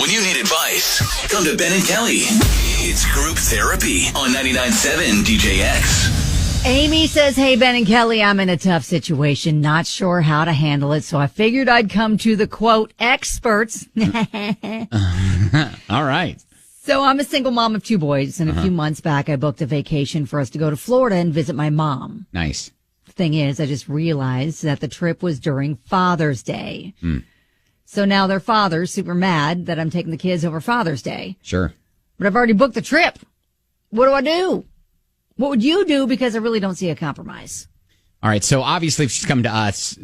When you need advice, come to Ben and Kelly. It's Group Therapy on 99.7 DJX. Amy says, hey, Ben and Kelly, I'm in a tough situation, not sure how to handle it, so I figured I'd come to the, quote, experts. All right. So I'm a single mom of 2 boys, and a few months back, I booked a vacation for us to go to Florida and visit my mom. Nice. Thing is, I just realized that the trip was during Father's Day. So now their father's super mad that I'm taking the kids over Father's Day. Sure. But I've already booked the trip. What do I do? What would you do? Because I really don't see a compromise. All right. So obviously, if she's come to us,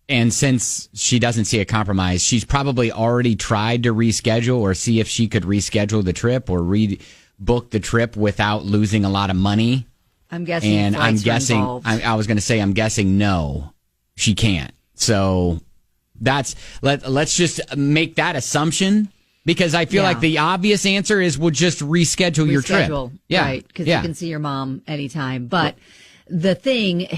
and since she doesn't see a compromise, she's probably already tried to reschedule or see if she could reschedule the trip or rebook the trip without losing a lot of money. I'm guessing. And I'm guessing, I was going to say, I'm guessing no, she can't. So let's just make that assumption. Because I feel like the obvious answer is we'll just reschedule your trip. Yeah. Right, because you can see your mom anytime. But the thing,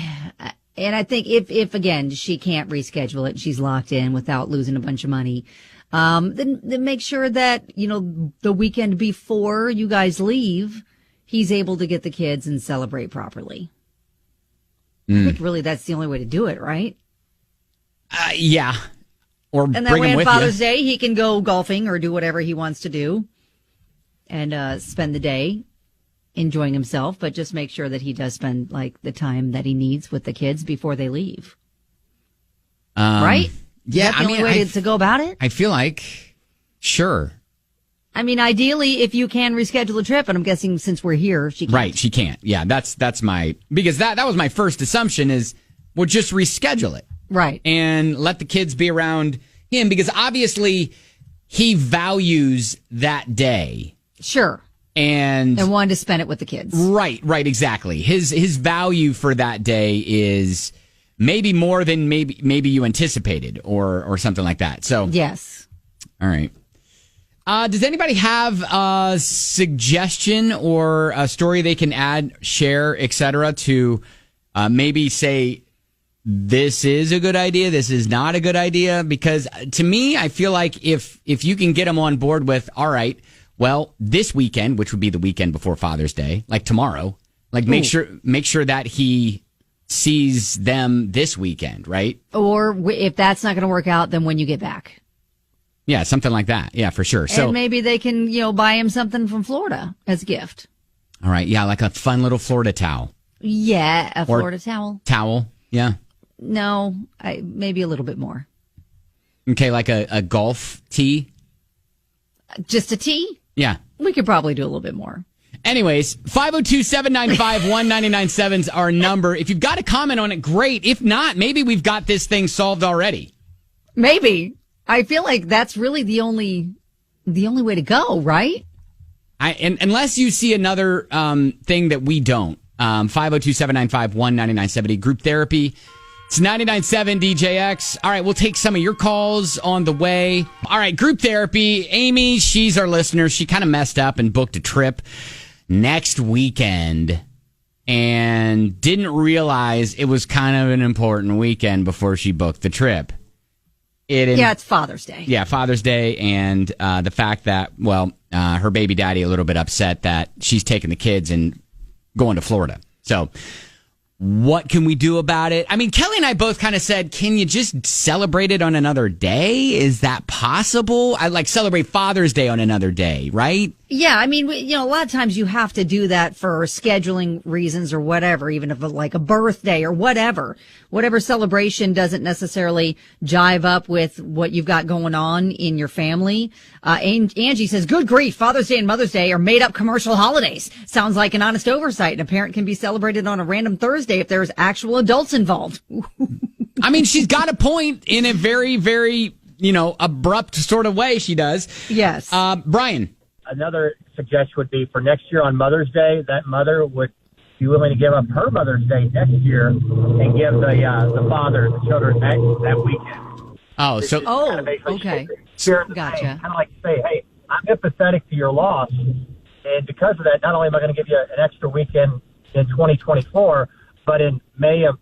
and I think if again, she can't reschedule it, she's locked in without losing a bunch of money, then make sure that, the weekend before you guys leave, he's able to get the kids and celebrate properly. I think really that's the only way to do it, right? Yeah. Or and that bring way him on with Father's you. Day, he can go golfing or do whatever he wants to do and spend the day enjoying himself. But just make sure that he does spend like the time that he needs with the kids before they leave. Right? Yeah. Is that the only way to go about it? I feel like, sure. I mean, ideally, if you can reschedule the trip, and I'm guessing since we're here, she can't. Right. She can't. Yeah. That's my, because that was my first assumption is we'll just reschedule it. Right. And let the kids be around him because obviously he values that day. Sure. And wanted to spend it with the kids. Right, exactly. His value for that day is maybe more than maybe you anticipated or something like that. So yes. All right. Does anybody have a suggestion or a story they can add, share, etc. to maybe say this is a good idea, this is not a good idea? Because to me, I feel like if you can get them on board with, all right, well, this weekend, which would be the weekend before Father's Day, like tomorrow, like make sure that he sees them this weekend, right? Or if that's not going to work out, then when you get back. Yeah, something like that. Yeah, for sure. So and maybe they can, buy him something from Florida as a gift. All right. Yeah, like a fun little Florida towel. Yeah, a Florida towel. Towel. Yeah. No, maybe a little bit more. Okay, like a golf tee? Just a tee? Yeah. We could probably do a little bit more. Anyways, 502-795-1997 is our number. If you've got a comment on it, great. If not, maybe we've got this thing solved already. Maybe. I feel like that's really the only way to go, right? Unless you see another thing that we don't. 502-795-1997 Group Therapy. It's 99.7 DJX. All right, we'll take some of your calls on the way. All right, Group Therapy. Amy, she's our listener. She kind of messed up and booked a trip next weekend and didn't realize it was kind of an important weekend before she booked the trip. It's Father's Day. Yeah, Father's Day, and the fact that, her baby daddy a little bit upset that she's taking the kids and going to Florida. So what can we do about it? I mean, Kelly and I both kind of said, can you just celebrate it on another day? Is that possible? I celebrate Father's Day on another day, right? Yeah, I mean, a lot of times you have to do that for scheduling reasons or whatever, even if like a birthday or whatever celebration doesn't necessarily jive up with what you've got going on in your family. Angie says, good grief, Father's Day and Mother's Day are made up commercial holidays. Sounds like an honest oversight, and a parent can be celebrated on a random Thursday if there's actual adults involved. I mean, she's got a point in a very, very, abrupt sort of way. She does. Yes. Brian. Another suggestion would be for next year on Mother's Day, that mother would be willing to give up her Mother's Day next year and give the father, the children that weekend. Okay. Gotcha. Kind of like to say, hey, I'm empathetic to your loss, and because of that, not only am I going to give you an extra weekend in 2024, but in May of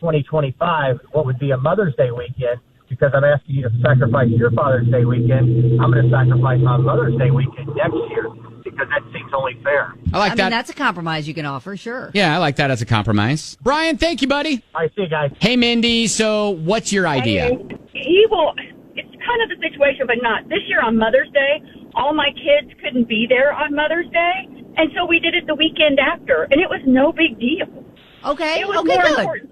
2025, what would be a Mother's Day weekend, because I'm asking you to sacrifice your Father's Day weekend. I'm going to sacrifice my Mother's Day weekend next year because that seems only fair. I like that. That's a compromise you can offer, sure. Yeah, I like that as a compromise. Brian, thank you, buddy. I see, guys. Hey, Mindy, so what's your idea? It's kind of the situation, but not. This year on Mother's Day, all my kids couldn't be there on Mother's Day, and so we did it the weekend after, and it was no big deal. Okay, It was okay, more good. important.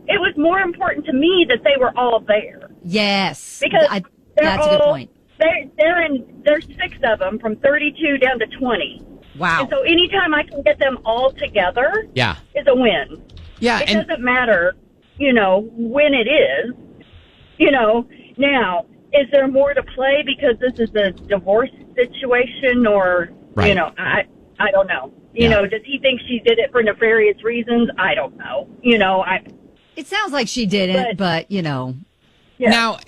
It was more important to me that they were all there. Yes, Because that's a good point. There's 6 of them from 32 down to 20. Wow. And so anytime I can get them all together Yeah. is a win. Yeah, It and doesn't matter, when it is. Now, is there more to play because this is a divorce situation or, Right. I don't know. Yeah. Does he think she did it for nefarious reasons? I don't know. It sounds like she didn't, but yeah. now,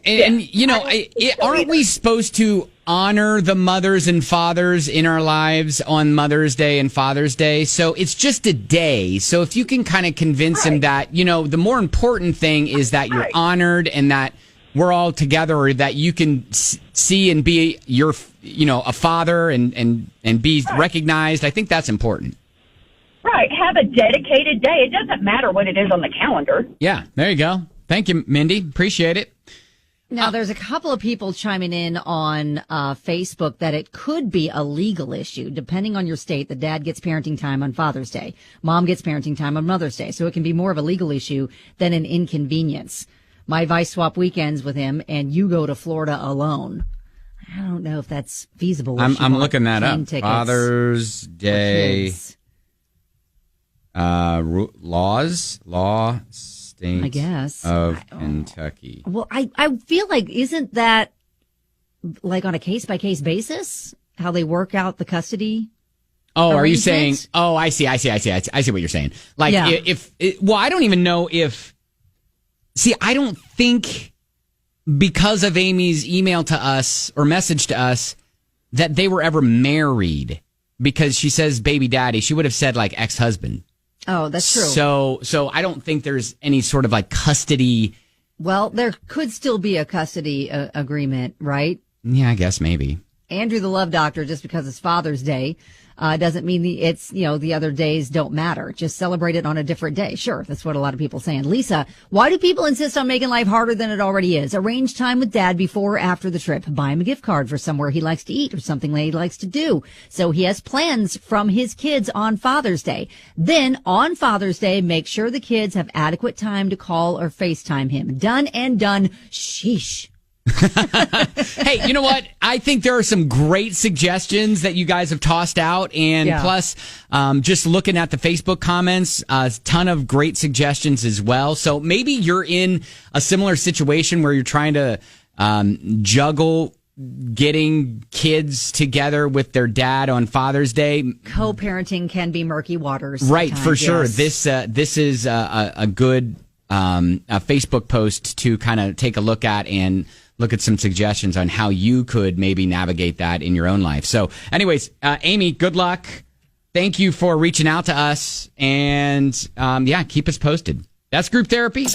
aren't we supposed to honor the mothers and fathers in our lives on Mother's Day and Father's Day? So it's just a day. So if you can kind of convince him that, the more important thing is that you're honored and that we're all together, or that you can see and be a father and be recognized. I think that's important. Right. Have a dedicated day. It doesn't matter what it is on the calendar. Yeah, there you go. Thank you, Mindy. Appreciate it. now there's a couple of people chiming in on Facebook that it could be a legal issue, depending on your state. The dad gets parenting time on Father's Day. Mom gets parenting time on Mother's Day. So it can be more of a legal issue than an inconvenience. My advice, swap weekends with him, and you go to Florida alone. I don't know if that's feasible. I'm looking that up. Tickets Father's Day kids. law state I guess. of Kentucky. Well, I feel like, isn't that like on a case by case basis how they work out the custody? Oh, are you saying? arrangements? Oh, I see what you're saying. Like, Yeah. I don't even know if. See, I don't think because of Amy's email to us or message to us that they were ever married, because she says baby daddy. She would have said like ex-husband. Oh, that's true. So I don't think there's any sort of like custody. Well, there could still be a custody agreement, right? Yeah, I guess maybe. Andrew, the love doctor, just because it's Father's Day, doesn't mean the other days don't matter. Just celebrate it on a different day. Sure. That's what a lot of people are saying. Lisa, why do people insist on making life harder than it already is? Arrange time with dad before or after the trip. Buy him a gift card for somewhere he likes to eat or something that he likes to do. So he has plans from his kids on Father's Day. Then on Father's Day, make sure the kids have adequate time to call or FaceTime him. Done and done. Sheesh. Hey, you know what? I think there are some great suggestions that you guys have tossed out. And plus, just looking at the Facebook comments, a ton of great suggestions as well. So maybe you're in a similar situation where you're trying to juggle getting kids together with their dad on Father's Day. Co-parenting can be murky waters. Right, sometimes, for sure. yes. This is a good a Facebook post to kind of take a look at and look at some suggestions on how you could maybe navigate that in your own life. So anyways, Amy, good luck. Thank you for reaching out to us. And keep us posted. That's Group Therapy.